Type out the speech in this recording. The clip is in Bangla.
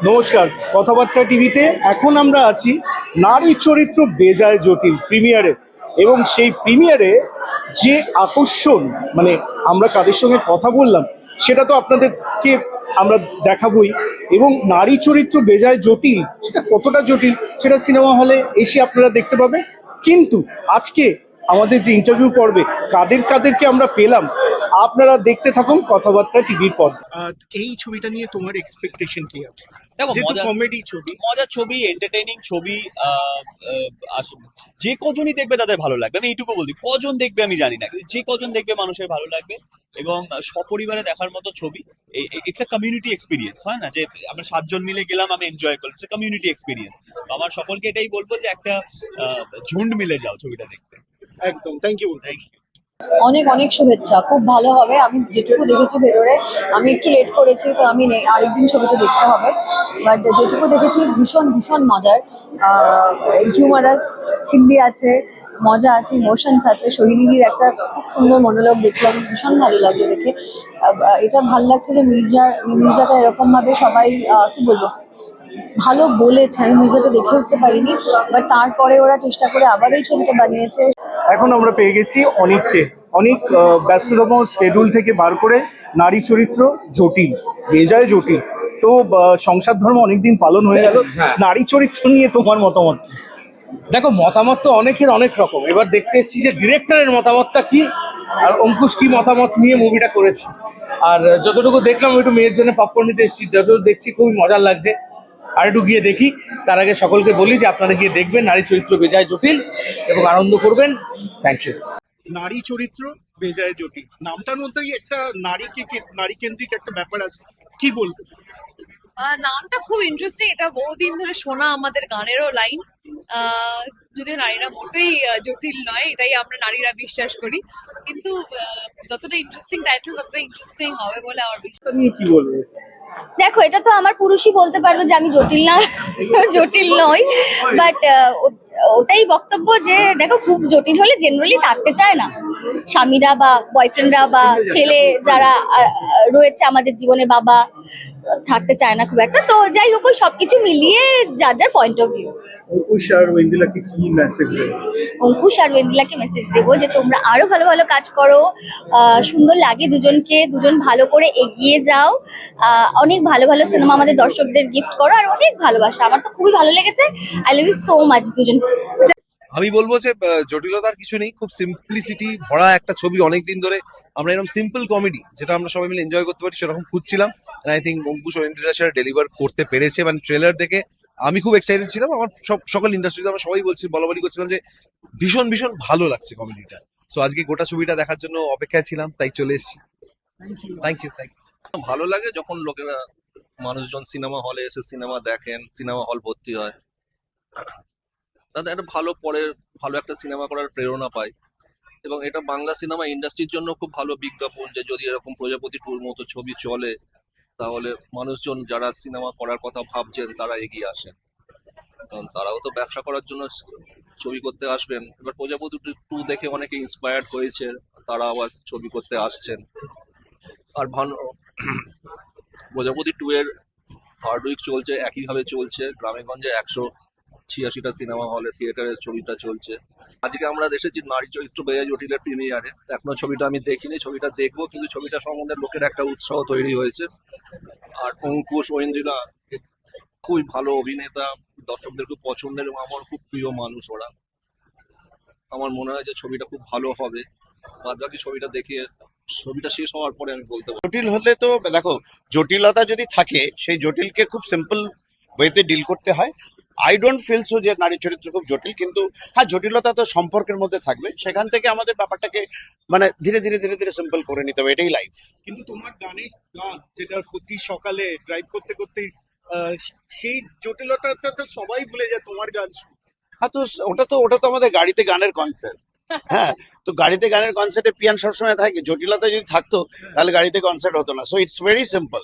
নমস্কার, কথাবার্তা টিভিতে এখন আমরা আছি নারী চরিত্র বেজায় জটিল প্রিমিয়ারে। এবং সেই প্রিমিয়ারে যে আকর্ষণ, মানে আমরা কাদের সঙ্গে কথা বললাম সেটা তো আপনাদেরকে আমরা দেখাবই। এবং নারী চরিত্র বেজায় জটিল, সেটা কতটা জটিল সেটা সিনেমা হলে এসে আপনারা দেখতে পাবেন। কিন্তু আজকে আমাদের যে ইন্টারভিউ পর্বে কাদেরকে আমরা পেলাম, আপনারা দেখতে থাকুন কথাবার্তা টিভির পর। এই ছবিটা নিয়ে তোমার এক্সপেকটেশন কি আছে? দেখো, যেহেতু কমেডি ছবি, মজার ছবি, এন্টারটেইনিং ছবি, যে কজনই দেখবে তাদের ভালো লাগবে। আমি এইটুকু বলছি, কজন দেখবে আমি জানি না, কিন্তু যে কজন দেখবে মানুষের ভালো লাগবে। এবং সপরিবারে দেখার মতো ছবি। ইটস এ কমিউনিটি এক্সপিরিয়েন্স, হয় না যে আমরা 7 জন মিলে গেলাম, আমি এনজয় করলাম। It's a community experience. আমার সকলকে এটাই বলবো যে একটা ঝুন্ড মিলে যাও ছবিটা দেখতে। একদম। Thank you. অনেক অনেক শুভেচ্ছা, খুব ভালো হবে। আমি যেটুকু দেখেছি ভেতরে, আমি একটু লেট করেছি তো আমি আরেকদিন ছবিটা দেখতে হবে, বাট যেটুকু দেখেছি ভীষণ ভীষণ মজার। হিউমারাস সিল্লি আছে, মজা আছে, ইমোশনস আছে। সোহিনীর একটা খুব সুন্দর মনোলগ দেখলাম, ভীষণ ভালো লাগলো দেখে। এটা ভালো লাগছে যে মির্জাটা এরকমভাবে সবাই কি বলবো ভালো বলেছে। আমি মির্জাটা দেখে উঠতে পারিনি, বাট তারপরে ওরা চেষ্টা করে আবার এই ছবিটা বানিয়েছে। এখন আমরা পেয়ে গেছি অনিককে। অনেক ব্যস্ততম শিডিউল থেকে বার করে নারী চরিত্র জটিল, বেজায় জটিল। তো সংসার ধর্ম অনেকদিন পালন হয়ে গেল, নারী চরিত্র নিয়ে তোমার মতামত? দেখো, মতামত তো অনেকের অনেক রকম। এবার দেখতে এসেছি যে ডিরেক্টরের মতামতটা কি, আর অঙ্কুশ কি মতামত নিয়ে মুভিটা করেছে। আর যতটুকু দেখলাম, একটু মেয়ের জন্য পপকর্ন নিতে এসেছি, যতটুকু দেখছি খুবই মজার লাগছে। আর একটু গিয়ে দেখি। তার আগে সকলকে বলি যে আপনারা গিয়ে দেখবেন নারী চরিত্র বেজায় জটিল এবং আনন্দ করবেন। Thank you. নারী চরিত্র বেজায় জটিল নামটার মধ্যেই একটা নারী কেন্দ্রিক একটা ব্যাপার আছে, কি বলবো? নামটা খুব ইন্টারেস্টিং। এটা বহুদিন ধরে শোনা আমাদের গানেরও লাইন। যদিও নারীরা মোটেই জটিল নয়, এটাই আমরা নারীরা বিশ্বাস করি। কিন্তু যতটা ইন্টারেস্টিং টাইটেল, ততটা ইন্টারেস্টিং হবে বলে আমার বিশ্বাস। এটা নিয়ে কি বলবো? দেখো, এটা তো আমার পুরুষই বলতে পারবে যে আমি জটিল না, জটিল নই। বাট ওটাই বক্তব্য যে দেখো, খুব জটিল হলে জেনারেলি থাকতে চায় না স্বামীরা বা বয়ফ্রেন্ডরা বা ছেলে যারা রয়েছে আমাদের জীবনে, বাবা থাকতে চায় না খুব একটা। তো যাই হোক, ওই সবকিছু মিলিয়ে যার যার পয়েন্ট অফ ভিউ। অঙ্কুশ আর ওয়েন্দিলাকে কি মেসেজ দেবে? অঙ্কুশ আর ওয়েন্দিলাকে মেসেজ দেবো যে তোমরা আরো ভালো ভালো কাজ করো। সুন্দর লাগে দুজনকে, দুজন ভালো করে এগিয়ে যাও। অনেক ভালো ভালো সিনেমা আমাদের দর্শকদের গিফট করো, আর অনেক ভালোবাসা। আমার তো খুবই ভালো লেগেছে। I love you so much দুজন। আমি বলবো যে জটিলতার কিছু নেই, খুব সিম্পলিসিটি ভরা একটা ছবি। অনেকদিন ধরে আমরা এরকম সিম্পল কমেডি যেটা আমরা সবাই মিলে এনজয় করতে পারি সেরকম খুঁজছিলাম। আই থিঙ্ক অঙ্কুশ ঐন্দ্রিলা সেটা ডেলিভার করতে পেরেছে। মানে ট্রেলার দেখে আমি খুব এক্সাইটেড ছিলাম। আমার সকল ইন্ডাস্ট্রিতে আমরা সবাই বলাবলি করছিলাম যে ভীষণ ভীষণ ভালো লাগছে কমেডিটা। সো আজকে গোটা ছবিটা দেখার জন্য অপেক্ষায় ছিলাম, তাই চলে এসেছি। Thank you. ভালো লাগে যখন লোকেরা, মানুষজন সিনেমা হলে এসে সিনেমা দেখেন, সিনেমা হল ভর্তি হয়, তাদের একটা ভালো একটা সিনেমা করার প্রেরণা পায়। এবং এটা বাংলা সিনেমা ইন্ডাস্ট্রির জন্য খুব ভালো বিজ্ঞাপন যে যদি এরকম প্রজাপতি টুর মতো ছবি চলে, তাহলে মানুষজন যারা সিনেমা করার কথা ভাবছেন তারা এগিয়ে আসেন। কারণ তারাও তো ব্যবসা করার জন্য ছবি করতে আসবেন। এবার প্রজাপতি টু দেখে অনেকে ইন্সপায়ার্ড হয়েছে, তারা আবার ছবি করতে আসছেন। আর প্রজাপতি টু এর থার্ড উইক চলছে, একইভাবে চলছে। গ্রামেগঞ্জে 186টা সিনেমা হলে থিয়েটারের ছবিটা চলছে। আজকে আমরা এসেছি নারী চরিত্র বেজায় জটিলের প্রিমিয়ারে। এখনো ছবিটা আমি দেখিনি, ছবিটা দেখবো, কিন্তু ছবিটা সম্বন্ধে লোকের একটা উৎসাহ তৈরি হয়েছে। আর অঙ্কুশ ঐন্দ্রিলা খুবই ভালো অভিনেতা, দর্শকদের খুব পছন্দের এবং আমার খুব প্রিয় মানুষ ওরা। আমার মনে হয় যে ছবিটা খুব ভালো হবে। বাদ বাকি ছবিটা শেষ হওয়ার পরে আমি বলতে পারবো। জটিল হলে তো দেখো, জটিলতা যদি থাকে সেই জটিলকে খুব সিম্পল ওয়েতে ডিল করতে হয়। আই ডোন্ট ফিল সো যে নারী চরিত্র খুব জটিল, কিন্তু হ্যাঁ, জটিলতা তো সম্পর্কের মধ্যে থাকবে। সেখান থেকে আমাদের ব্যাপারটাকে মানে ধীরে ধীরে ধীরে ধীরে সিম্পল করে নিতে হবে, এটাই লাইফ। কিন্তু তোমার গান যেটা প্রতি সকালে ড্রাইভ করতে করতে সেই জটিলতাটা তো সবাই ভুলে যায় তোমার গান শুনে। হ্যাঁ, তো ওটা তো আমাদের গাড়িতে গানের কনসার্ট। হ্যাঁ, তো গাড়িতে গানের কনসার্টে পিয়ান সবসময় থাকে। জটিলতা যদি থাকতো তাহলে গাড়িতে কনসার্ট হতো না। So it's very simple.